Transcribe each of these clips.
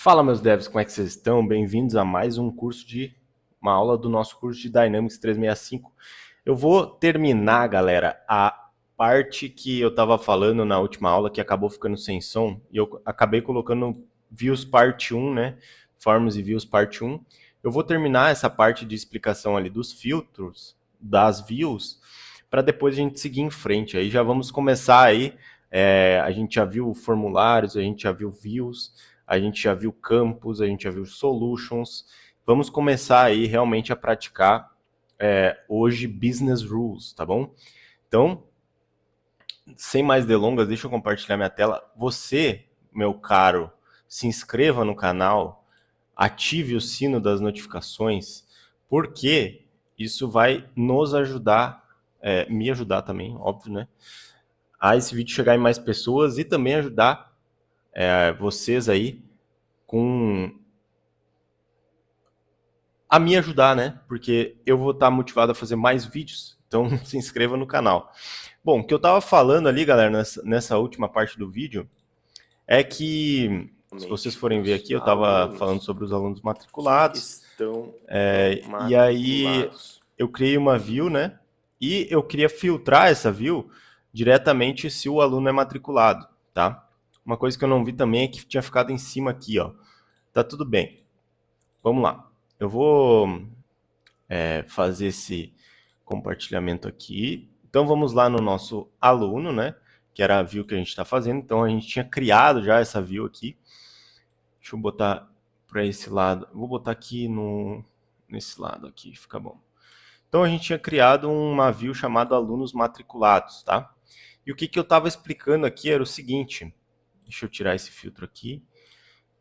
Fala, meus devs, como é que vocês estão? Bem-vindos a mais uma aula do nosso curso de Dynamics 365. Eu vou terminar, galera, a parte que eu estava falando na última aula, que acabou ficando sem som, e eu acabei colocando Views parte 1, né? Forms e Views parte 1. Eu vou terminar essa parte de explicação ali dos filtros, das views, para depois a gente seguir em frente. Aí já vamos começar aí. A gente já viu formulários, a gente já viu views, a gente já viu campos, a gente já viu solutions. Vamos começar aí realmente a praticar hoje business rules, tá bom? Então, sem mais delongas, deixa eu compartilhar minha tela. Você, meu caro, se inscreva no canal, ative o sino das notificações, porque isso vai nos ajudar, me ajudar também, óbvio, né? A esse vídeo chegar em mais pessoas e também ajudar vocês aí a me ajudar, né? Porque eu vou estar motivado a fazer mais vídeos, então se inscreva no canal. Bom, o que eu estava falando ali, galera, nessa última parte do vídeo, é que, se vocês forem ver aqui, eu estava falando sobre os alunos matriculados, e aí eu criei uma view, né? E eu queria filtrar essa view diretamente se o aluno é matriculado, tá? Uma coisa que eu não vi também é que tinha ficado em cima aqui, ó. Tá tudo bem. Vamos lá. Eu vou fazer esse compartilhamento aqui. Então vamos lá no nosso aluno, né? Que era a view que a gente está fazendo. Então a gente tinha criado já essa view aqui. Deixa eu botar para esse lado. Vou botar aqui nesse lado aqui, fica bom. Então a gente tinha criado uma view chamada alunos matriculados, tá? E o que eu estava explicando aqui era o seguinte. Deixa eu tirar esse filtro aqui.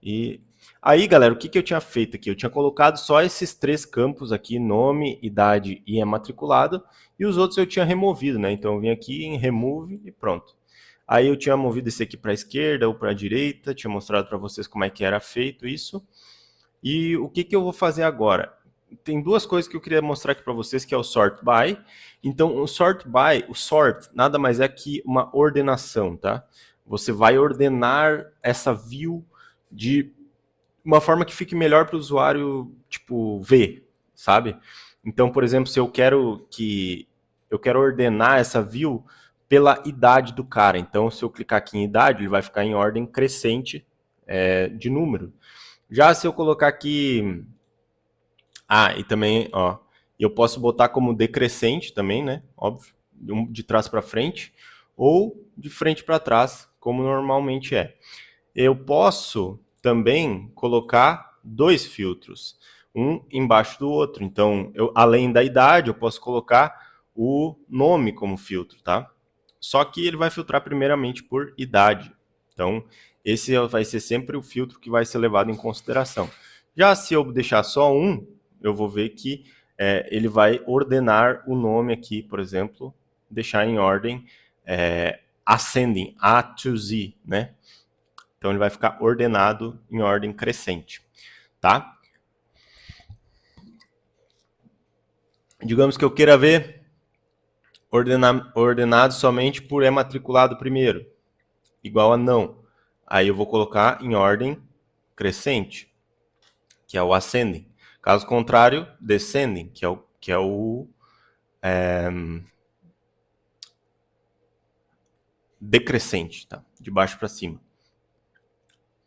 E aí, galera, o que eu tinha feito aqui? Eu tinha colocado só esses 3 campos aqui, nome, idade e matriculado, e os outros eu tinha removido, né? Então eu vim aqui em Remove e pronto. Aí eu tinha movido esse aqui para a esquerda ou para a direita, tinha mostrado para vocês como é que era feito isso. E o que eu vou fazer agora? Tem 2 coisas que eu queria mostrar aqui para vocês, que é o Sort By. Então, o Sort By, o Sort, nada mais é que uma ordenação, tá? Você vai ordenar essa view de uma forma que fique melhor para o usuário, tipo, ver, sabe? Então, por exemplo, se eu quero ordenar essa view pela idade do cara. Então, se eu clicar aqui em idade, ele vai ficar em ordem crescente de número. Já se eu colocar aqui... e também, ó, eu posso botar como decrescente também, né? Óbvio, de trás para frente, ou de frente para trás, como normalmente é. Eu posso também colocar 2 filtros, um embaixo do outro. Então, além da idade, eu posso colocar o nome como filtro, tá? Só que ele vai filtrar primeiramente por idade. Então, esse vai ser sempre o filtro que vai ser levado em consideração. Já se eu deixar só um, eu vou ver que ele vai ordenar o nome aqui, por exemplo, deixar em ordem ascending, A to Z, né? Então ele vai ficar ordenado em ordem crescente, tá? Digamos que eu queira ver ordenado somente por matriculado primeiro, igual a não. Aí eu vou colocar em ordem crescente, que é o ascending. Caso contrário, descending, que é o decrescente, tá? De baixo para cima.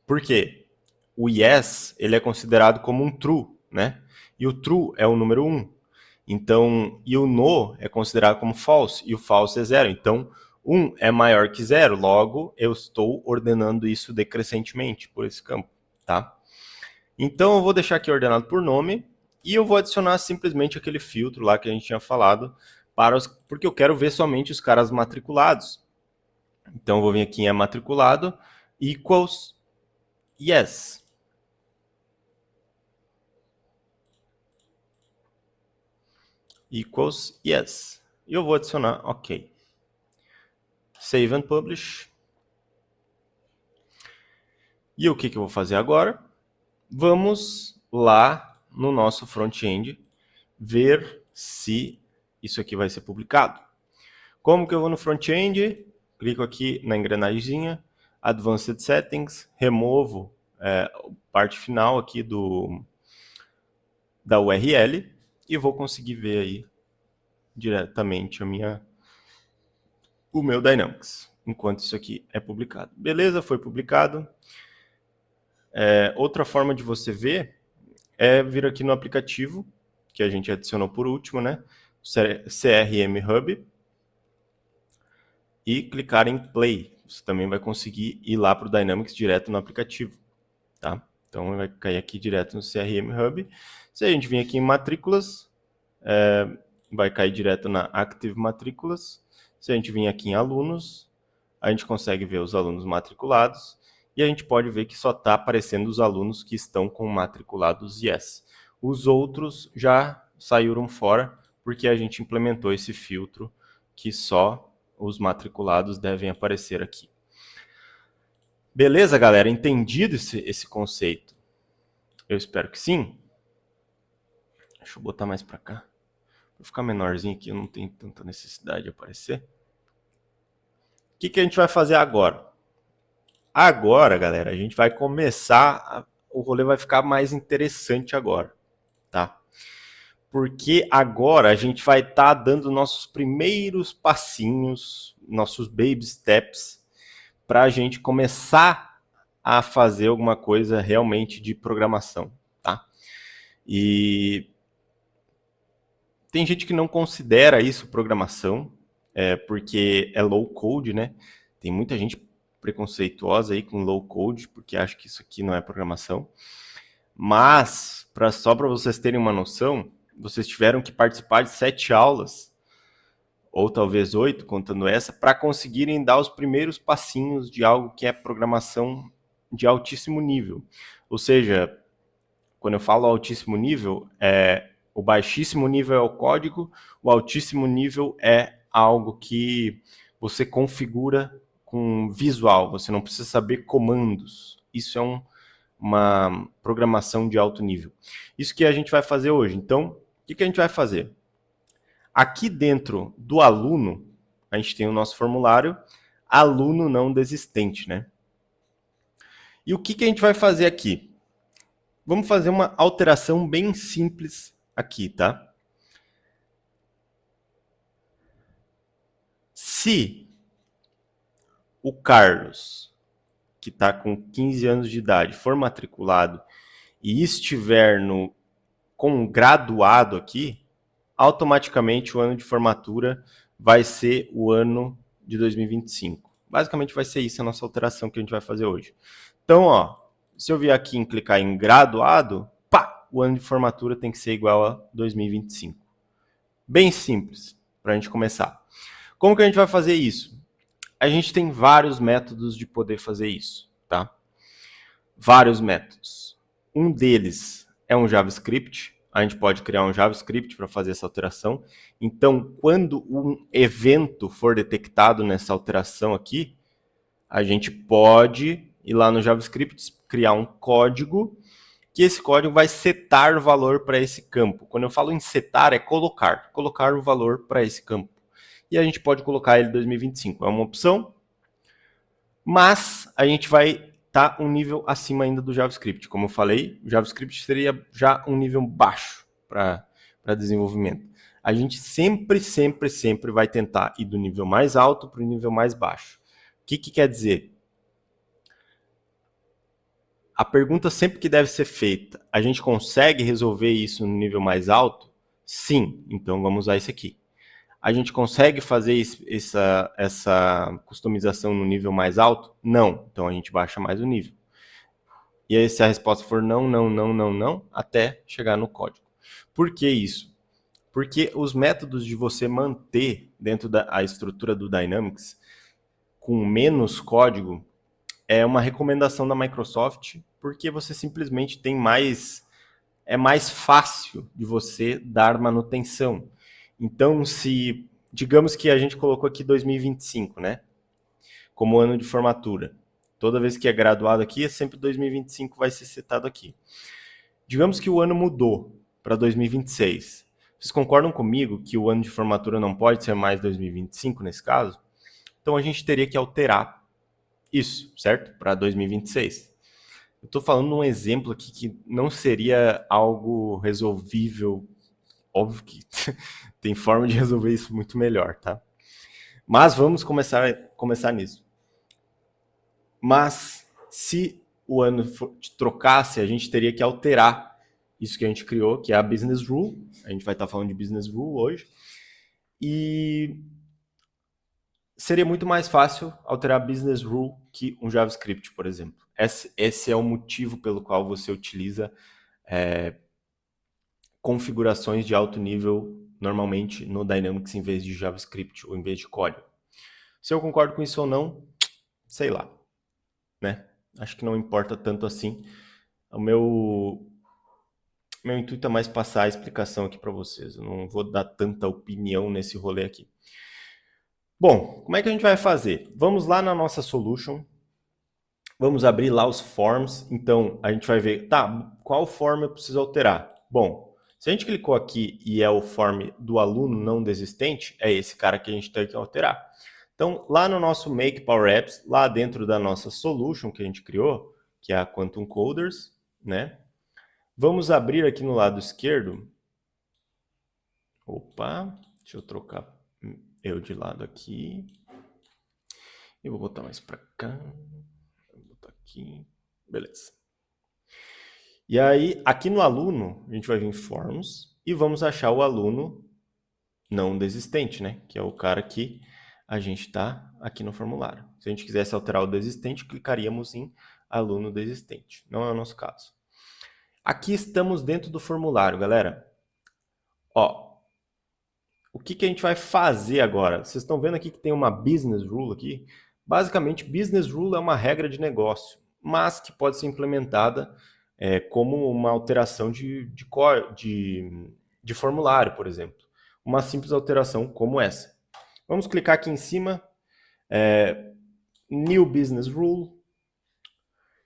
Por quê? O yes, ele é considerado como um true, né? E o true é o número 1. Então, e o no é considerado como false, e o false é 0. Então, 1 é maior que 0, logo eu estou ordenando isso decrescentemente por esse campo, tá? Então, eu vou deixar aqui ordenado por nome, e eu vou adicionar simplesmente aquele filtro lá que a gente tinha falado, porque eu quero ver somente os caras matriculados. Então, eu vou vir aqui em matriculado, equals yes. Equals yes. E eu vou adicionar OK. Save and Publish. E o que eu vou fazer agora? Vamos lá no nosso front-end ver se isso aqui vai ser publicado. Como que eu vou no front-end? Clico aqui na engrenagemzinha, Advanced Settings, removo parte final aqui da URL e vou conseguir ver aí diretamente o meu Dynamics, enquanto isso aqui é publicado. Beleza, foi publicado. Outra forma de você ver é vir aqui no aplicativo, que a gente adicionou por último, né? CRM Hub, e clicar em Play. Você também vai conseguir ir lá para o Dynamics direto no aplicativo, tá? Então vai cair aqui direto no CRM Hub. Se a gente vir aqui em matrículas, vai cair direto na Active Matrículas. Se a gente vir aqui em alunos, a gente consegue ver os alunos matriculados e a gente pode ver que só está aparecendo os alunos que estão com matriculados Yes. Os outros já saíram fora porque a gente implementou esse filtro que só os matriculados devem aparecer aqui. Beleza, galera? Entendido esse conceito? Eu espero que sim. Deixa eu botar mais para cá. Vou ficar menorzinho aqui, eu não tenho tanta necessidade de aparecer. O que a gente vai fazer agora? Agora, galera, a gente vai começar, o rolê vai ficar mais interessante agora, tá? Porque agora a gente vai estar dando nossos primeiros passinhos, nossos baby steps, para a gente começar a fazer alguma coisa realmente de programação, tá? E tem gente que não considera isso programação, porque é low code, né? Tem muita gente preconceituosa aí com low code, porque acha que isso aqui não é programação. Mas, só para vocês terem uma noção, vocês tiveram que participar de 7 aulas, ou talvez 8, contando essa, para conseguirem dar os primeiros passinhos de algo que é programação de altíssimo nível. Ou seja, quando eu falo altíssimo nível, o baixíssimo nível é o código, o altíssimo nível é algo que você configura com visual, você não precisa saber comandos. Isso é uma programação de alto nível. Isso que a gente vai fazer hoje. Então, o que a gente vai fazer? Aqui dentro do aluno, a gente tem o nosso formulário, aluno não desistente, né? E o que a gente vai fazer aqui? Vamos fazer uma alteração bem simples aqui, tá? Se o Carlos, que está com 15 anos de idade, for matriculado e estiver com graduado aqui, automaticamente o ano de formatura vai ser o ano de 2025. Basicamente vai ser isso a nossa alteração que a gente vai fazer hoje. Então, ó, se eu vier aqui em clicar em graduado, pá, o ano de formatura tem que ser igual a 2025. Bem simples para a gente começar. Como que a gente vai fazer isso? A gente tem vários métodos de poder fazer isso, tá? Vários métodos. Um deles é um JavaScript. A gente pode criar um JavaScript para fazer essa alteração. Então, quando um evento for detectado nessa alteração aqui, a gente pode ir lá no JavaScript, criar um código, que esse código vai setar o valor para esse campo. Quando eu falo em setar, é colocar o valor para esse campo. E a gente pode colocar ele em 2025. É uma opção, mas a gente vai estar um nível acima ainda do JavaScript. Como eu falei, o JavaScript seria já um nível baixo para desenvolvimento. A gente sempre vai tentar ir do nível mais alto para o nível mais baixo. O que quer dizer? A pergunta sempre que deve ser feita, a gente consegue resolver isso no nível mais alto? Sim, então vamos usar esse aqui. A gente consegue fazer essa customização no nível mais alto? Não. Então a gente baixa mais o nível. E aí, se a resposta for não, até chegar no código. Por que isso? Porque os métodos de você manter dentro da estrutura do Dynamics com menos código é uma recomendação da Microsoft, porque você simplesmente tem é mais fácil de você dar manutenção. Então, digamos que a gente colocou aqui 2025, né? Como ano de formatura. Toda vez que é graduado aqui, é sempre 2025 vai ser setado aqui. Digamos que o ano mudou para 2026. Vocês concordam comigo que o ano de formatura não pode ser mais 2025 nesse caso? Então a gente teria que alterar isso, certo? Para 2026. Eu estou falando um exemplo aqui que não seria algo resolvível. Óbvio que tem forma de resolver isso muito melhor, tá? Mas vamos começar nisso. Mas se o ano trocasse, a gente teria que alterar isso que a gente criou, que é a Business Rule. A gente vai estar falando de Business Rule hoje. E seria muito mais fácil alterar a Business Rule que um JavaScript, por exemplo. Esse é o motivo pelo qual você utiliza configurações de alto nível normalmente no Dynamics em vez de JavaScript ou em vez de código. Se eu concordo com isso ou não, sei lá, né? Acho que não importa tanto assim. O meu intuito é mais passar a explicação aqui para vocês. Eu não vou dar tanta opinião nesse rolê aqui. Bom, como é que a gente vai fazer? Vamos lá na nossa solution. Vamos abrir lá os forms. Então, a gente vai ver, tá, qual form eu preciso alterar? Bom, se a gente clicou aqui e é o form do aluno não desistente, é esse cara que a gente tem que alterar. Então, lá no nosso Make Power Apps, lá dentro da nossa solution que a gente criou, que é a Quantum Coders, né? Vamos abrir aqui no lado esquerdo. Opa, deixa eu trocar eu de lado aqui. Eu vou botar mais para cá. Vou botar aqui. Beleza. E aí, aqui no aluno, a gente vai vir em Forms e vamos achar o aluno não desistente, né? Que é o cara que a gente está aqui no formulário. Se a gente quisesse alterar o desistente, clicaríamos em aluno desistente. Não é o nosso caso. Aqui estamos dentro do formulário, galera. Ó, o que a gente vai fazer agora? Vocês estão vendo aqui que tem uma Business Rule aqui? Basicamente, Business Rule é uma regra de negócio, mas que pode ser implementada como uma alteração de formulário, por exemplo. Uma simples alteração como essa. Vamos clicar aqui em cima, New Business Rule,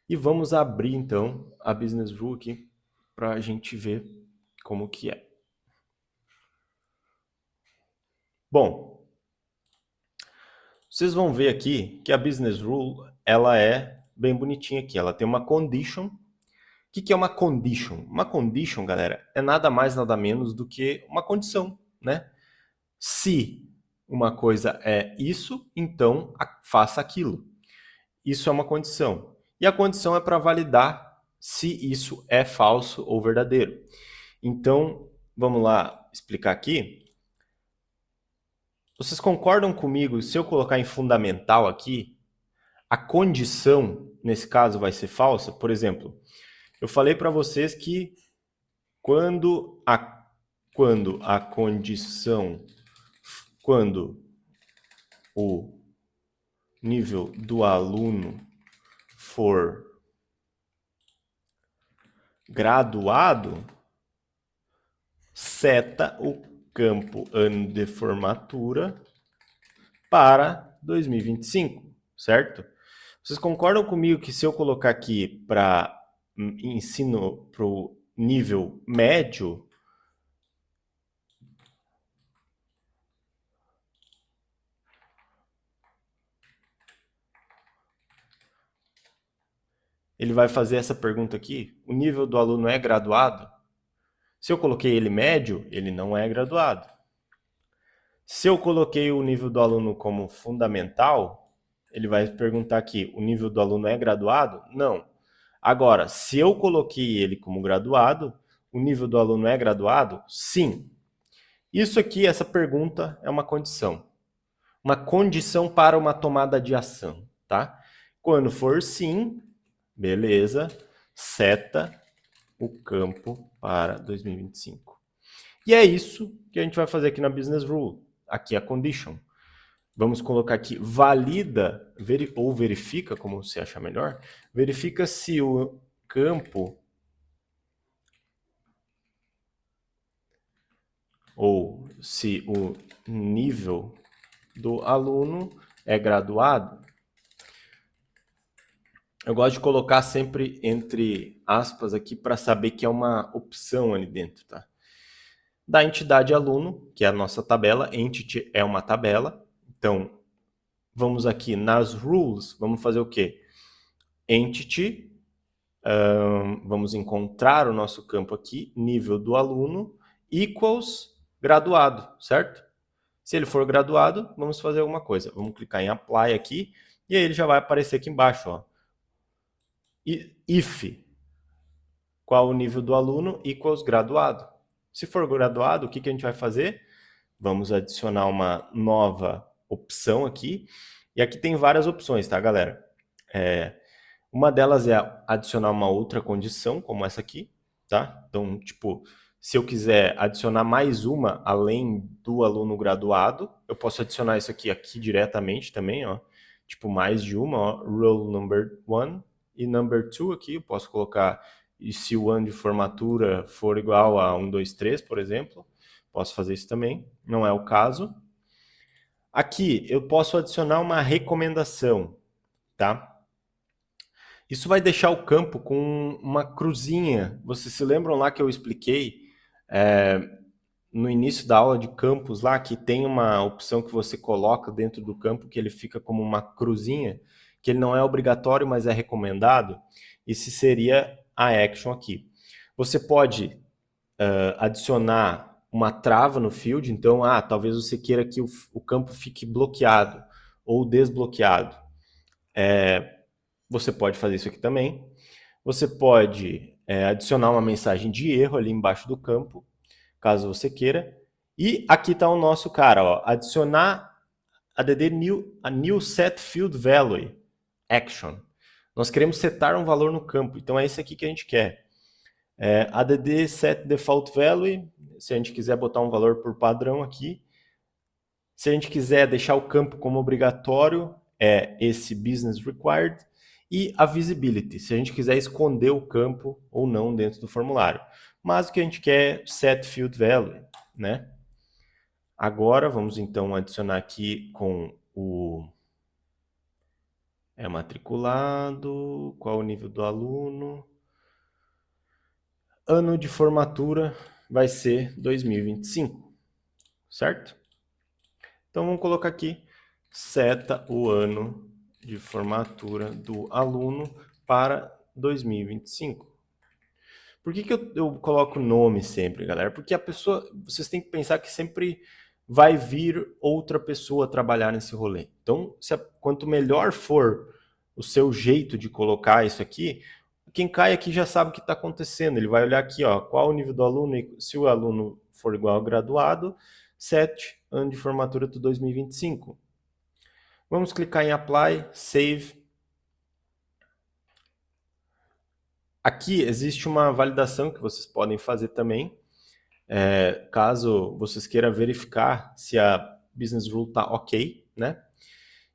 e vamos abrir então a Business Rule aqui para a gente ver como que é. Bom, vocês vão ver aqui que a Business Rule ela é bem bonitinha aqui. Ela tem uma condition. O que é uma condition? Uma condition, galera, é nada mais, nada menos do que uma condição, né? Se uma coisa é isso, então faça aquilo. Isso é uma condição. E a condição é para validar se isso é falso ou verdadeiro. Então, vamos lá explicar aqui. Vocês concordam comigo se eu colocar em fundamental aqui, a condição, nesse caso, vai ser falsa? Por exemplo, eu falei para vocês que quando a condição, quando o nível do aluno for graduado, seta o campo ano de formatura para 2025, certo? Vocês concordam comigo que se eu colocar aqui para ensino para o nível médio, ele vai fazer essa pergunta aqui, o nível do aluno é graduado? Se eu coloquei ele médio, ele não é graduado. Se eu coloquei o nível do aluno como fundamental, ele vai perguntar aqui, o nível do aluno é graduado? Não. Agora, se eu coloquei ele como graduado, o nível do aluno é graduado? Sim. Isso aqui, essa pergunta, é uma condição. Uma condição para uma tomada de ação, tá? Quando for sim, beleza, seta o campo para 2025. E é isso que a gente vai fazer aqui na Business Rule. Aqui é a condition. Vamos colocar aqui valida ou verifica, como você achar melhor, verifica se o campo ou se o nível do aluno é graduado. Eu gosto de colocar sempre entre aspas aqui para saber que é uma opção ali dentro, tá? Da entidade aluno, que é a nossa tabela, entity é uma tabela. Então, vamos aqui nas rules, vamos fazer o quê? Entity Vamos encontrar o nosso campo aqui, nível do aluno, equals graduado, certo? Se ele for graduado, vamos fazer alguma coisa. Vamos clicar em Apply aqui, e aí ele já vai aparecer aqui embaixo, ó. If, qual o nível do aluno, equals graduado. Se for graduado, o que a gente vai fazer? Vamos adicionar uma nova opção aqui. E aqui tem várias opções, tá, galera? Uma delas é adicionar uma outra condição, como essa aqui, tá? Então, tipo, se eu quiser adicionar mais uma, além do aluno graduado, eu posso adicionar isso aqui diretamente também, ó. Tipo, mais de uma, ó. Roll number 1 e number 2 aqui, eu posso colocar, e se o ano de formatura for igual a 1, 2, 3, por exemplo, posso fazer isso também, não é o caso. Aqui, eu posso adicionar uma recomendação, tá? Isso vai deixar o campo com uma cruzinha. Vocês se lembram lá que eu expliquei no início da aula de campos lá, que tem uma opção que você coloca dentro do campo que ele fica como uma cruzinha, que ele não é obrigatório, mas é recomendado? Esse seria a action aqui. Você pode adicionar uma trava no field, então, talvez você queira que o campo fique bloqueado ou desbloqueado. Você pode fazer isso aqui também. Você pode adicionar uma mensagem de erro ali embaixo do campo, caso você queira. E aqui está o nosso cara, ó, adicionar add new set field value action. Nós queremos setar um valor no campo, então é esse aqui que a gente quer. Add set default value, se a gente quiser botar um valor por padrão aqui. Se a gente quiser deixar o campo como obrigatório, é esse business required. E a visibility, se a gente quiser esconder o campo ou não dentro do formulário. Mas o que a gente quer é set field value, né? Agora vamos então adicionar aqui com o matriculado, qual o nível do aluno. Ano de formatura vai ser 2025, certo? Então vamos colocar aqui, seta o ano de formatura do aluno para 2025. Por que eu coloco nome sempre, galera? Porque a pessoa, vocês têm que pensar que sempre vai vir outra pessoa trabalhar nesse rolê. Então, quanto melhor for o seu jeito de colocar isso aqui, quem cai aqui já sabe o que está acontecendo. Ele vai olhar aqui, ó, qual o nível do aluno, e se o aluno for igual ao graduado, 7, ano de formatura do 2025. Vamos clicar em Apply, Save. Aqui existe uma validação que vocês podem fazer também, caso vocês queiram verificar se a Business Rule está ok, né?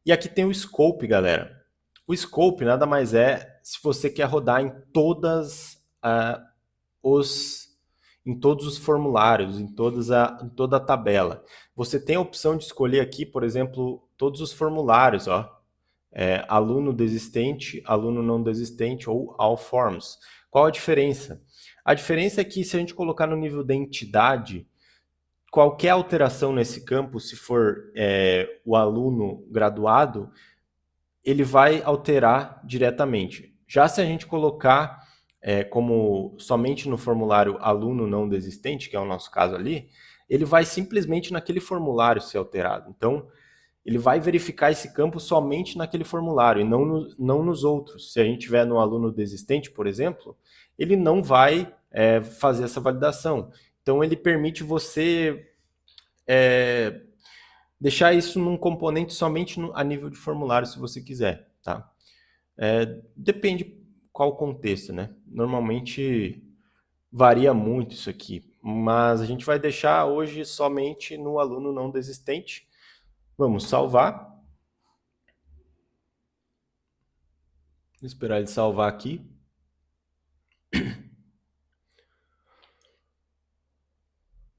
E aqui tem o Scope, galera. O Scope nada mais é se você quer rodar em todos os formulários, em toda a tabela. Você tem a opção de escolher aqui, por exemplo, todos os formulários, ó. Aluno desistente, aluno não desistente ou all forms. Qual a diferença? A diferença é que se a gente colocar no nível da entidade, qualquer alteração nesse campo, se for o aluno graduado, ele vai alterar diretamente. Já se a gente colocar como somente no formulário aluno não desistente, que é o nosso caso ali, ele vai simplesmente naquele formulário ser alterado. Então, ele vai verificar esse campo somente naquele formulário e não nos outros. Se a gente tiver no aluno desistente, por exemplo, ele não vai fazer essa validação. Então, ele permite você deixar isso num componente somente a nível de formulário, se você quiser, tá? Depende qual o contexto, né? Normalmente varia muito isso aqui, mas a gente vai deixar hoje somente no aluno não desistente. Vamos salvar. Vou esperar ele salvar aqui.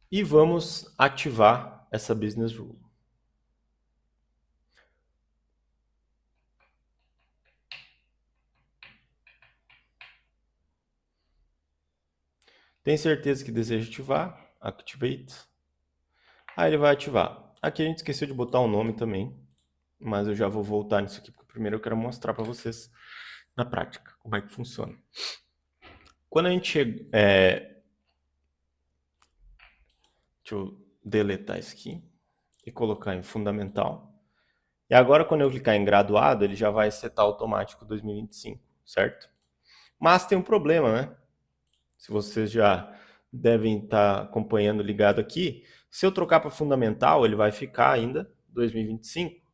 E vamos ativar essa Business Rule. Tem certeza que deseja ativar? Activate. Aí ele vai ativar. Aqui a gente esqueceu de botar o nome também, mas eu já vou voltar nisso aqui, porque primeiro eu quero mostrar para vocês na prática, como é que funciona. Quando a gente chega... deixa eu deletar isso aqui e colocar em fundamental. E agora, quando eu clicar em graduado, ele já vai setar automático 2025, certo? Mas tem um problema, né? Se vocês já devem estar acompanhando ligado aqui, se eu trocar para fundamental, ele vai ficar ainda 2025.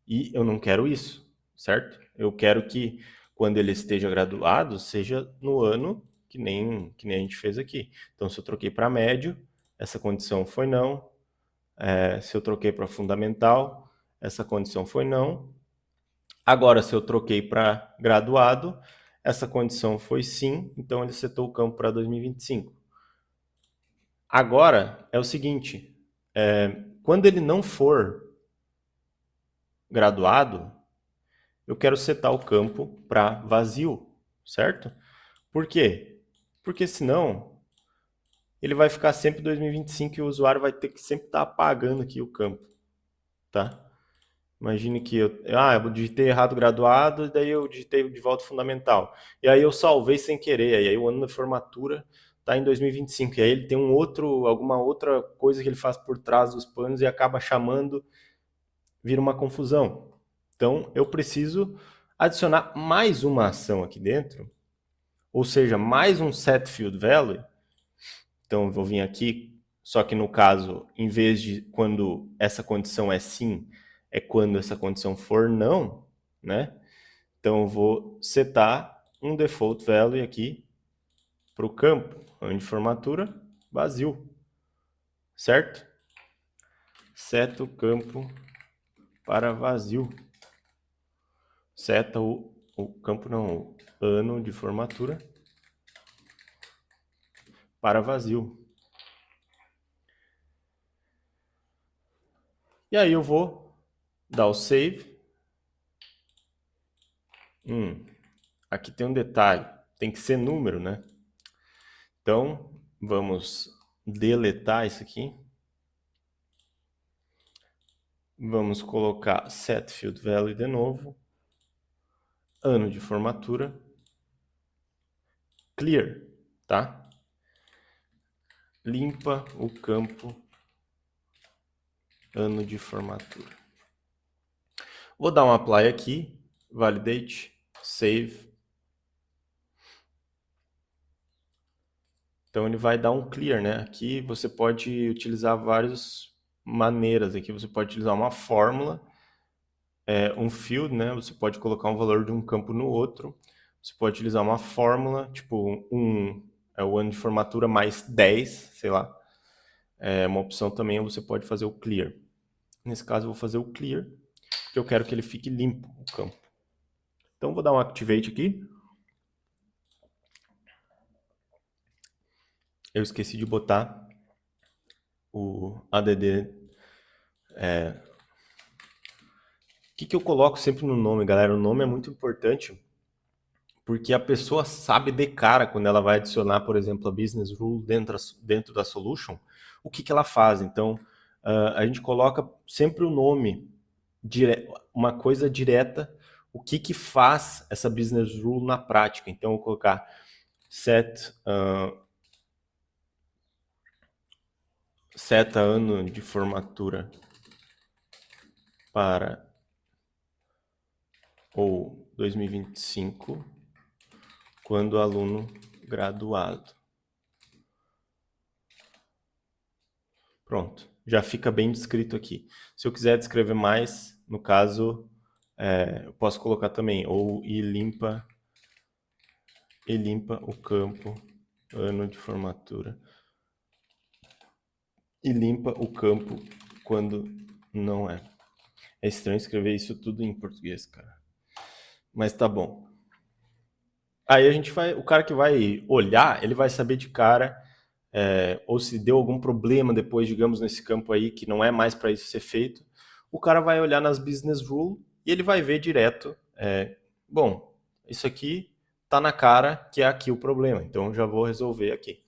E eu não quero isso, certo? Eu quero que quando ele esteja graduado, seja no ano que nem a gente fez aqui. Então, se eu troquei para médio, essa condição foi não. Se eu troquei para fundamental, essa condição foi não. Agora, se eu troquei para graduado, essa condição foi sim, então ele setou o campo para 2025. Agora, é o seguinte, quando ele não for graduado, eu quero setar o campo para vazio, certo? Por quê? Porque senão ele vai ficar sempre 2025 e o usuário vai ter que sempre estar apagando aqui o campo, tá? Imagine que eu digitei errado graduado, e daí eu digitei de volta fundamental. E aí eu salvei sem querer, e aí o ano da formatura está em 2025. E aí ele tem alguma outra coisa que ele faz por trás dos panos e acaba chamando, vira uma confusão. Então eu preciso adicionar mais uma ação aqui dentro, ou seja, mais um set field value. Então eu vou vir aqui, só que no caso, em vez de quando essa condição é sim, é quando essa condição for não, né? Então eu vou setar um default value aqui para o campo, ano de formatura, vazio, certo? Seta o campo para vazio. Seta o campo não, o ano de formatura para vazio. E aí eu vou dar o save. Aqui tem um detalhe, tem que ser número, né? Então, vamos deletar isso aqui. Vamos colocar set field value de novo. Ano de formatura. Clear, tá? Limpa o campo ano de formatura. Vou dar um apply aqui, validate, save. Então ele vai dar um clear, né? Aqui você pode utilizar várias maneiras. Aqui você pode utilizar uma fórmula, um field, né? Você pode colocar um valor de um campo no outro. Você pode utilizar uma fórmula, tipo é o ano de formatura mais 10, sei lá. Uma opção também é você pode fazer o clear. Nesse caso eu vou fazer o clear, porque eu quero que ele fique limpo, o campo. Então vou dar um activate aqui. Eu esqueci de botar o ADD. O que eu coloco sempre no nome, galera? O nome é muito importante, porque a pessoa sabe de cara quando ela vai adicionar, por exemplo, a business rule dentro da solution, o que ela faz. Então, a gente coloca sempre o nome, uma coisa direta, o que faz essa business rule na prática. Então, eu vou colocar seta ano de formatura para ou 2025, quando o aluno graduado. Pronto, já fica bem descrito aqui. Se eu quiser descrever mais, no caso, eu posso colocar também, ou e limpa o campo, ano de formatura. E limpa o campo quando não é. É estranho escrever isso tudo em português, cara. Mas tá bom. Aí o cara que vai olhar, ele vai saber de cara, ou se deu algum problema depois, digamos, nesse campo aí, que não é mais para isso ser feito, o cara vai olhar nas business rule e ele vai ver direto, bom, isso aqui tá na cara que é aqui o problema, então eu já vou resolver aqui.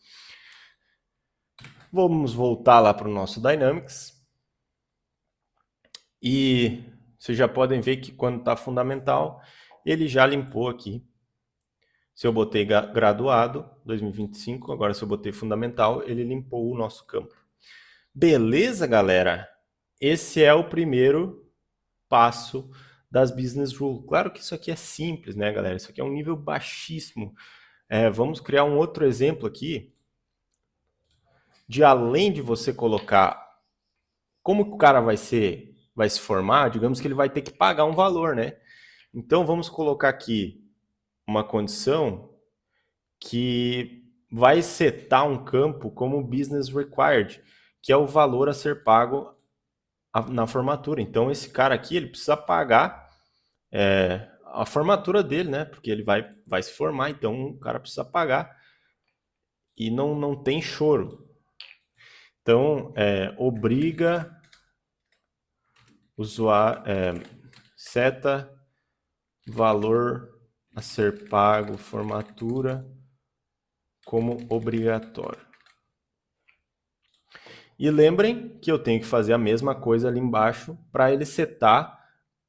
Vamos voltar lá para o nosso Dynamics. E vocês já podem ver que quando está fundamental, ele já limpou aqui. Se eu botei graduado, 2025, agora se eu botei fundamental, ele limpou o nosso campo. Beleza, galera? Esse é o primeiro passo das Business Rules. Claro que isso aqui é simples, né, galera? Isso aqui é um nível baixíssimo. Vamos criar um outro exemplo aqui, de além de você colocar como que o cara vai se formar, digamos que ele vai ter que pagar um valor, né? Então, vamos colocar aqui uma condição que vai setar um campo como Business Required, que é o valor a ser pago na formatura. Então, esse cara aqui, ele precisa pagar a formatura dele, né? Porque ele vai se formar, então o cara precisa pagar. E não tem choro. Então, obriga usuário, seta valor a ser pago, formatura como obrigatório. E lembrem que eu tenho que fazer a mesma coisa ali embaixo para ele setar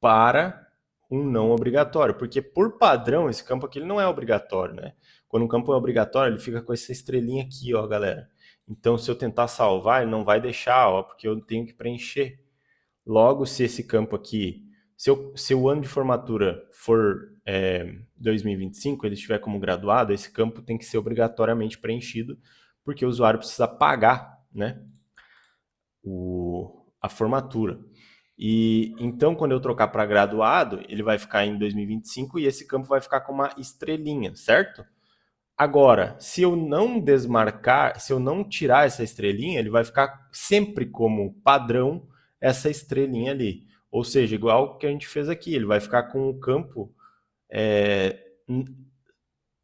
para um não obrigatório, porque por padrão esse campo aqui ele não é obrigatório, né? Quando um campo é obrigatório, ele fica com essa estrelinha aqui, ó, galera. Então, se eu tentar salvar, ele não vai deixar, ó, porque eu tenho que preencher. Logo, se esse campo aqui, se o ano de formatura for 2025, ele estiver como graduado, esse campo tem que ser obrigatoriamente preenchido, porque o usuário precisa pagar, né, a formatura. E então, quando eu trocar para graduado, ele vai ficar em 2025 e esse campo vai ficar com uma estrelinha, certo? Agora, se eu não desmarcar, se eu não tirar essa estrelinha, ele vai ficar sempre como padrão essa estrelinha ali. Ou seja, igual o que a gente fez aqui, ele vai ficar com o campo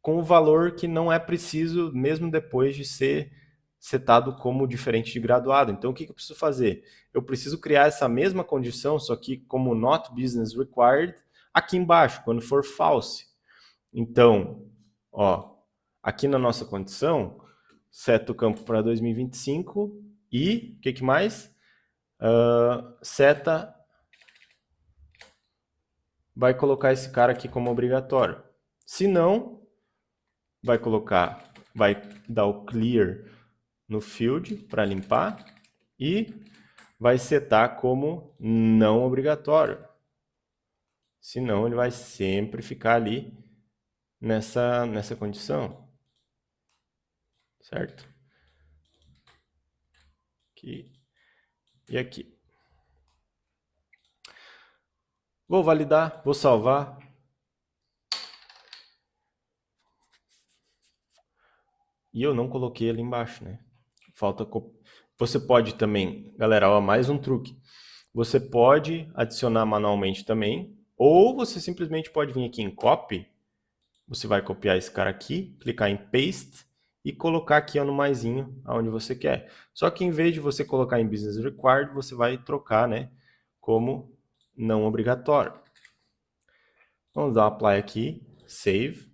com o valor que não é preciso, mesmo depois de ser setado como diferente de graduado. Então, o que eu preciso fazer? Eu preciso criar essa mesma condição, só que como not business required, aqui embaixo, quando for false. Então, ó, aqui na nossa condição, seta o campo para 2025 e, o que mais? Seta vai colocar esse cara aqui como obrigatório. Se não, vai dar o clear no field para limpar e vai setar como não obrigatório. Senão ele vai sempre ficar ali nessa condição. Certo? Aqui e aqui. Vou validar, vou salvar. E eu não coloquei ali embaixo, né? Falta Você pode também, galera, ó, mais um truque. Você pode adicionar manualmente também, ou você simplesmente pode vir aqui em copy. Você vai copiar esse cara aqui, clicar em paste e colocar aqui ó, no maisinho aonde você quer. Só que em vez de você colocar em business required, você vai trocar, né, como não obrigatório. Vamos dar um apply aqui, save.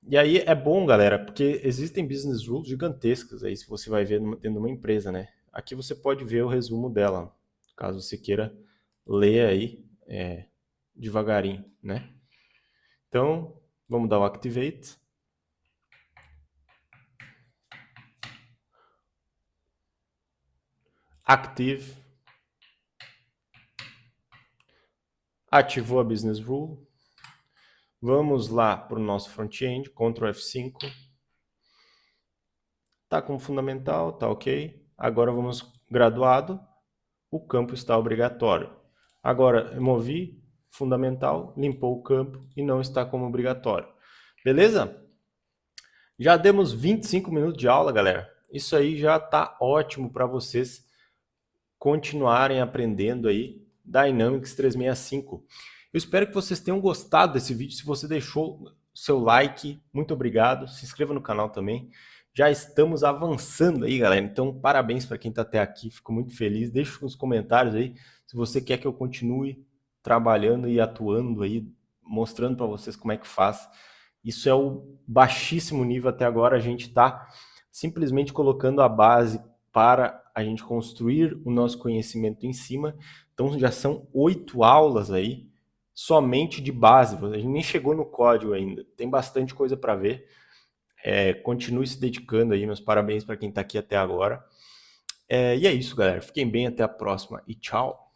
E aí é bom, galera, porque existem business rules gigantescas aí, se você vai ver dentro de uma empresa, né? Aqui você pode ver o resumo dela, caso você queira ler aí devagarinho, né? Então, vamos dar o activate. Active. Ativou a business rule. Vamos lá para o nosso front-end, Ctrl F5. Tá como fundamental, tá ok. Agora vamos graduado. O campo está obrigatório. Agora, removi fundamental, limpou o campo e não está como obrigatório. Beleza? Já demos 25 minutos de aula, galera. Isso aí já está ótimo para vocês continuarem aprendendo aí Dynamics 365. Eu espero que vocês tenham gostado desse vídeo. Se você deixou seu like, muito obrigado. Se inscreva no canal também. Já estamos avançando aí, galera. Então, parabéns para quem está até aqui. Fico muito feliz. Deixe nos comentários aí se você quer que eu continue trabalhando e atuando aí, mostrando para vocês como é que faz. Isso é o baixíssimo nível até agora. A gente está simplesmente colocando a base para a gente construir o nosso conhecimento em cima. Então, já são 8 aulas aí somente de base. A gente nem chegou no código ainda. Tem bastante coisa para ver. Continue se dedicando aí. Meus parabéns para quem está aqui até agora. E é isso, galera. Fiquem bem. Até a próxima e tchau.